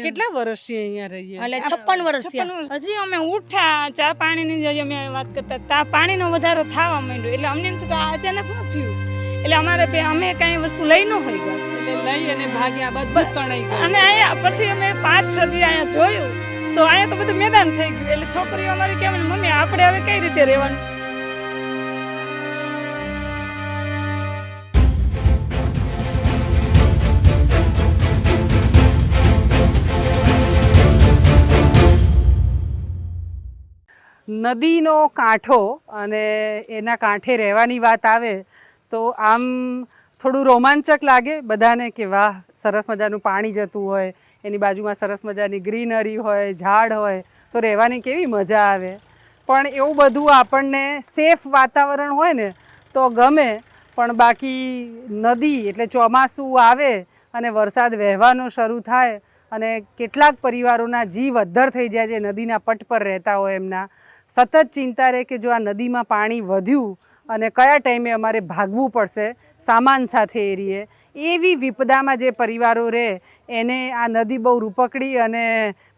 કેટલા વર્ષથી અહીંયા રહીએ? એટલે 56 વર્ષ થયા. હજી અમે ઉઠ્યા ચા પાણીની જ અમે વાત કરતા તા પાણીનો વધારો થવા માંડ્યો એટલે અમને એમ થયું કે આ અચાનક શું થયું એટલે અમારે અમે કાંઈ વસ્તુ લઈ ન હોય ગયા એટલે લઈ અને ભાગ્યા બધું તણાઈ ગયું. અને અહીંયા પછી અમે 5-6 દી અહીંયા જોયું તો અહીંયા તો બધું મેદાન થઈ ગયું એટલે છોકરીઓ અમારી કેમ મમ્મી આપણે હવે કઈ રીતે રહેવાનું. નદીનો કાંઠો અને એના કાંઠે રહેવાની વાત આવે તો આમ થોડું રોમાંચક લાગે બધાને કે વાહ સરસ મજાનું પાણી જતું હોય, એની બાજુમાં સરસ મજાની ગ્રીનરી હોય, ઝાડ હોય તો રહેવાની કેવી મજા આવે. પણ એવું બધું આપણને સેફ વાતાવરણ હોય ને તો ગમે, પણ બાકી નદી એટલે ચોમાસું આવે અને વરસાદ વહેવાનો શરૂ થાય અને કેટલાક પરિવારોના જીવ અદ્ધર થઈ જાય જે નદીના પટ પર રહેતા હોય એમના સતત ચિંતા રહે કે જો આ નદીમાં પાણી વધ્યું અને કયા ટાઈમે અમારે ભાગવું પડશે સામાન સાથે એરીએ. એવી વિપદામાં જે પરિવારો રહે એને આ નદી બહુ રૂપકડી અને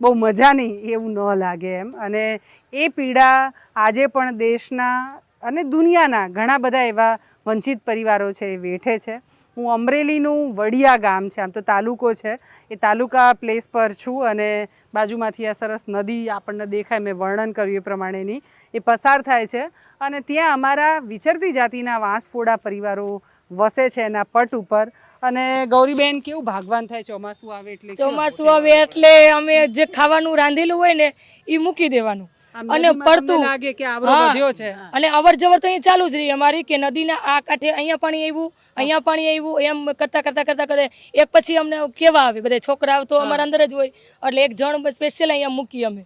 બહુ મજાની એવું ન લાગે એમ. અને એ પીડા આજે પણ દેશના અને દુનિયાના ઘણા બધા એવા વંચિત પરિવારો છે એ વેઠે છે. હું અમરેલીનું વડિયા ગામ છે, આમ તો તાલુકો છે, એ તાલુકા પ્લેસ પર છું અને બાજુમાંથી આ સરસ નદી આપણને દેખાય, મેં વર્ણન કર્યું એ પ્રમાણેની એ પસાર થાય છે અને ત્યાં અમારા વિચરતી જાતિના વાંસફોડા પરિવારો વસે છે એના પટ ઉપર. અને ગૌરીબેન કેવું ભાગવાન થાય ચોમાસું આવે એટલે? ચોમાસું આવે એટલે અમે જે ખાવાનું રાંધેલું હોય ને એ મૂકી દેવાનું અને પડતું લાગે કે આવરો વધ્યો છે અને અવર જવર તો અહીં ચાલુ જ રહી અમારી કે નદીના આ કાંઠે અહીંયા પાણી આવ્યું, અહીંયા પાણી આવ્યું, એમ કરતા કરતા એક પછી અમને કેવા આવે બધા છોકરા તો અમારા અંદર જ હોય એટલે એક જણ સ્પેશિયલ અહીંયા મૂકી અમે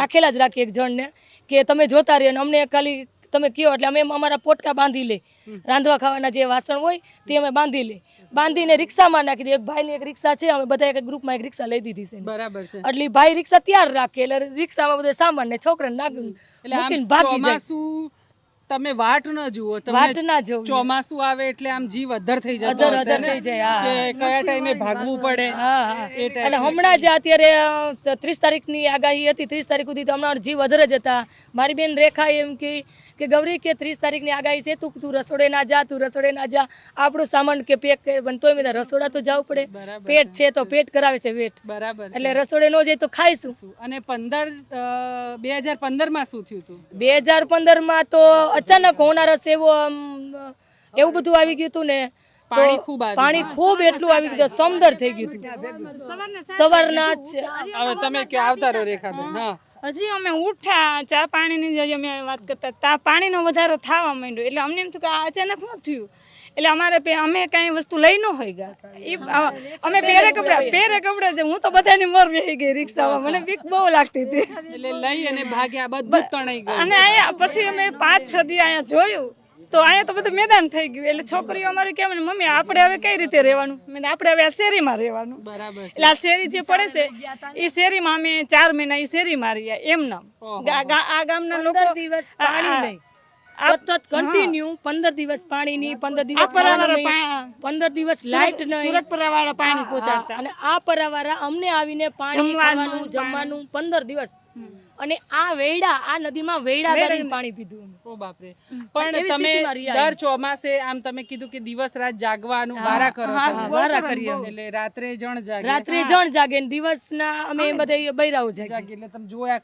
રાખેલા જ રાખીએ એક જણને કે તમે જોતા રહે અને અમને ખાલી તમે કહો એટલે અમે અમારા પોટકા બાંધી લે, રાંધવા ખાવાના જે વાસણ હોય તે અમે બાંધી લે, બાંધીને રિક્ષામાં નાખી દે. એક ભાઈની એક રિક્ષા છે, અમે બધા એક ગ્રુપમાં એક રિક્ષા લઈ દીધી છે. બરાબર છે. એટલે ભાઈ રિક્ષા તૈયાર રાખે એટલે રિક્ષામાં બધો સામાન ને છોકરાને નાખીને મૂકીને ભાગી જાય. ચોમાસું તમે વાટ ન જુઓ, વાટ ના જોવું. ચોમાસું આવે એટલે આમ જીવ અદ્ધર થઈ જતો હશે ને? થઈ જાય કે કયા ટાઈમે ભાગવું પડે. અને હમણાં જ અત્યારે 30 તારીખની આગાહી હતી, 30 તારીખ સુધી તો હમણાં જીવ અધર જ હતા. મારી બેન રેખા એમ કે ગૌરી કે 30 તારીખની આગાહી છે, તું રસોડે ના જા, તું રસોડે ના જા, આપણું સામાન કે પેક બનતોય બધા રસોડા તો જવું પડે, પેટ છે તો પેટ કરાવે છે વેટ. બરાબર. એટલે રસોડે ન જાય તો ખાઈશું. અને 2015 માં શું થયું હતું? 2015 માં તો અચાનક હોનારસ એવું બધું આવી ગયું હતું ને, પાણી ખૂબ એટલું આવી ગયું સમદર થઈ ગયું હતું સવારના. હવે તમે કે આવતા રહો રેખાબેન. હજી અમે ઉઠ્યા ચા પાણીની જ અમે વાત કરતા તા પાણીનો વધારો થવા માંડ્યો એટલે અમને એમ થયું કે આ અચાનક શું થયું એટલે અમારે અમે કાંઈ વસ્તુ લઈ ન હોય ગયા. અમે પહેરે કપડા હું તો બધાની મોર બેસી ગઈ રિક્ષામાં, મને બીક બહુ લાગતી હતી એટલે લઈ અને ભાગ્યા બધું તણાઈ ગયું. અને અહીંયા પછી અમે 5-6 દી અહીંયા જોયું તો અહીંયા તો બધું મેદાન થઈ ગયું એટલે છોકરીઓ અમારી કેમ મમ્મી આપણે હવે કઈ રીતે રહેવાનું, મેં આપણે હવે આ શેરીમાં રહેવાનું. બરાબર. એટલે આ શેરી જે પડે છે એ શેરીમાં અમે 4 મહિના એ શેરીમાં રહ્યા એમ નામ. આ ગામના લોકો 15 દિવસ પાણી નહીં, સતત કન્ટિન્યુ 15 દિવસ પાણી નહીં, 15 દિવસ 15 દિવસ લાઇટ નહીં, સુરત પરાવાળા પાણી પહોંચાડતા અને આ પરાવાળા અમને આવીને પાણી ખાવાનું જમવાનું 15 દિવસ. અને આ વેડા આ નદીમાં વેડા ગાડીને પાણી પીધું. ઓ બાપરે. પણ તમે દર ચોમાસે આમ તમે કીધું કે દિવસ રાત જાગવાનું વારા કરો, વારા કરીએ એટલે રાત્રે જણ જાગે, રાત્રે જણ જાગે ને દિવસના અમે બધા બૈરાઓ જાગે એટલે તમે જોયા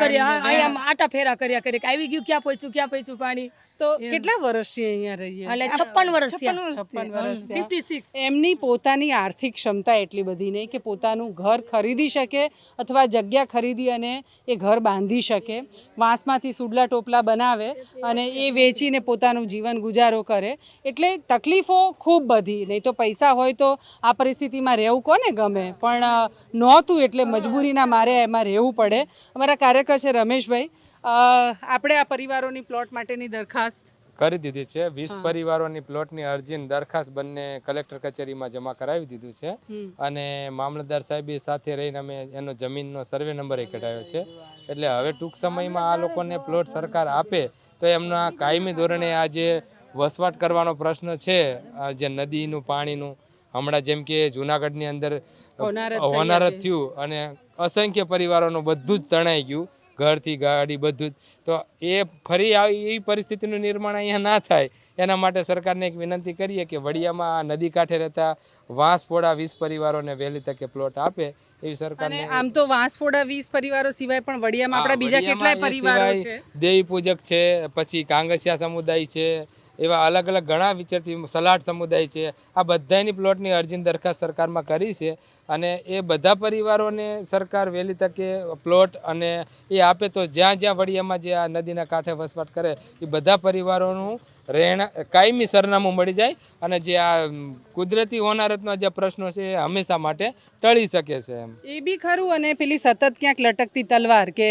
કરીએ અહીંયા આટા ફેરા કર્યા કરીએ કે આવી ગયું ક્યાં પહોંચ્યું પાણી. તો કેટલા વર્ષથી અહીંયા રહીએ? એટલે 56 વર્ષ થયા. 56 વર્ષ. 56. એમની પોતાની આર્થિક ક્ષમતા એટલી બધી નહીં કે પોતાનું ઘર ખરીદી શકે અથવા જગ્યા ખરીદી અને એ ઘર બાંધી શકે. વાંસમાંથી સુડલા ટોપલા બનાવે અને એ વેચીને પોતાનું જીવન ગુજારો કરે. એટલે તકલીફો ખૂબ બધી. નહીં તો પૈસા હોય તો આ પરિસ્થિતિમાં રહેવું કોને ગમે, પણ નહોતું એટલે મજબૂરીના મારે એમાં રહેવું પડે. અમારા કાર્યકર છે રમેશભાઈ, આપણે આ પરિવારોની પ્લોટ માટેની દરખાસ્ત કરી દીધી છે. 20 પરિવારોની પ્લોટની અરજીની દરખાસ્ત બંને કલેક્ટર કચેરીમાં જમા કરાવી દીધું છે અને મામલતદાર સાહેબે સાથે રહીને અમે એનો જમીનનો સર્વે નંબર એ કઢાવ્યો છે. એટલે હવે ટૂંક સમયમાં આ લોકોને પ્લોટ સરકાર આપે તો એમના કાયમી ધોરણે આ જે વસવાટ કરવાનો પ્રશ્ન છે, જે નદીનું પાણીનું હમણાં જેમ કે જુનાગઢની અંદર હોનારત થઈ હોનારત થયું અને અસંખ્ય પરિવારોનું બધું જ તણાઈ ગયું, ઘરથી ગાડી બધું જ. તો એ ફરી આવી એ પરિસ્થિતિનું નિર્માણ અહીંયા ના થાય એના માટે સરકારને એક વિનંતી કરીએ કે વડિયામાં નદી કાંઠે રહેતા વાંસપોડા 20 પરિવારોને વહેલી તકે પ્લોટ આપે એવી સરકારને. અને આમ તો વાંસફોડા 20 પરિવારો સિવાય પણ વડિયામાં આપણા બીજા કેટલાય પરિવારો છે. દેવી પૂજક છે, પછી કાંગસિયા સમુદાય છે, એવા અલગ અલગ ઘણા વિચારથી સલાડ સમુદાય છે. આ બધાની પ્લોટની અરજીની દરખાસ્ત સરકારમાં કરી છે અને એ બધા પરિવારોને સરકાર વહેલી તકે પ્લોટ અને એ આપે તો જ્યાં જ્યાં વડિયામાં જે આ નદીના કાંઠે વસવાટ કરે એ બધા પરિવારોનું કાયમી સરનામું મળી જાય અને જે આ કુદરતી હોનારતના જે પ્રશ્નો છે એ હંમેશા માટે ટળી શકે છે એમ. એ બી ખરું. અને પેલી સતત ક્યાંક લટકતી તલવાર કે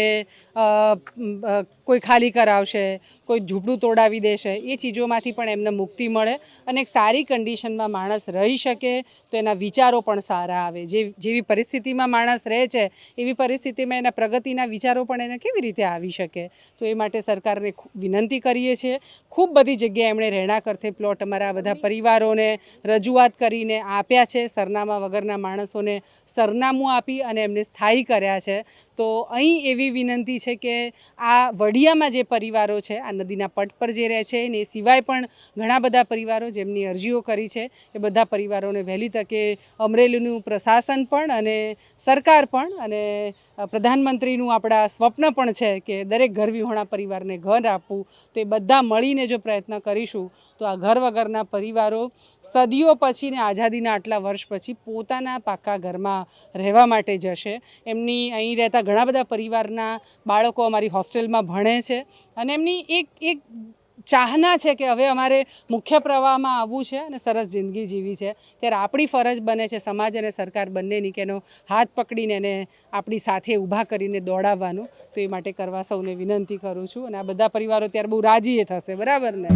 કોઈ ખાલી કરાવશે, કોઈ ઝૂંપડું તોડાવી દેશે, એ ચીજોમાંથી પણ એમને મુક્તિ મળે અને એક સારી કન્ડિશનમાં માણસ રહી શકે તો એના વિચારો પણ સારા આવે. જેવી પરિસ્થિતિમાં માણસ રહે છે એવી પરિસ્થિતિમાં એના પ્રગતિના વિચારો પણ એને કેવી રીતે આવી શકે. તો એ માટે સરકારને વિનંતી કરીએ છીએ. ખૂબ બધી જગ્યાએ એમણે રહેણાંક અર્થે પ્લોટ અમારા બધા પરિવારોને રજૂઆત કરીને આપ્યા છે. સરનામા વગરના માણસોને સરનામું આપી અને એમને સ્થાયી કર્યા છે. તો અહીં એવી વિનંતી છે કે આ વડિયામાં જે પરિવારો છે આ નદીના પટ પર જે રહે છે ને એ સિવાય પણ ઘણા બધા પરિવારો જેમની અરજીઓ કરી છે એ બધા પરિવારોને વહેલી તકે અમરેલીનું પ્રશાસન પણ અને સરકાર પણ અને પ્રધાનમંત્રીનું આપણા સ્વપ્ન પણ છે કે દરેક ઘર વિહોણા પરિવારને ઘર આપવું. તો એ બધા મળીને જો પ્રયત્ન કરીશું તો આ ઘર વગરના પરિવારો સદીઓ પછી ને આઝાદીના આટલા વર્ષ પછી પોતાના પાકા ઘરમાં રહેવા માટે જશે. એમની અહીં રહેતા ઘણા બધા પરિવારના બાળકો અમારી હોસ્ટેલમાં ભણે છે અને એમની એક ચાહના છે કે હવે અમારે મુખ્ય પ્રવાહમાં આવવું છે અને સરસ જિંદગી જીવી છે. ત્યારે આપણી ફરજ બને છે સમાજ અને સરકાર બંનેની કે એનો હાથ પકડીને એને આપણી સાથે ઊભા કરીને દોડાવવાનું. તો એ માટે કરવા સૌને વિનંતી કરું છું અને આ બધા પરિવારો ત્યારે બહુ રાજી થશે. બરાબર ને?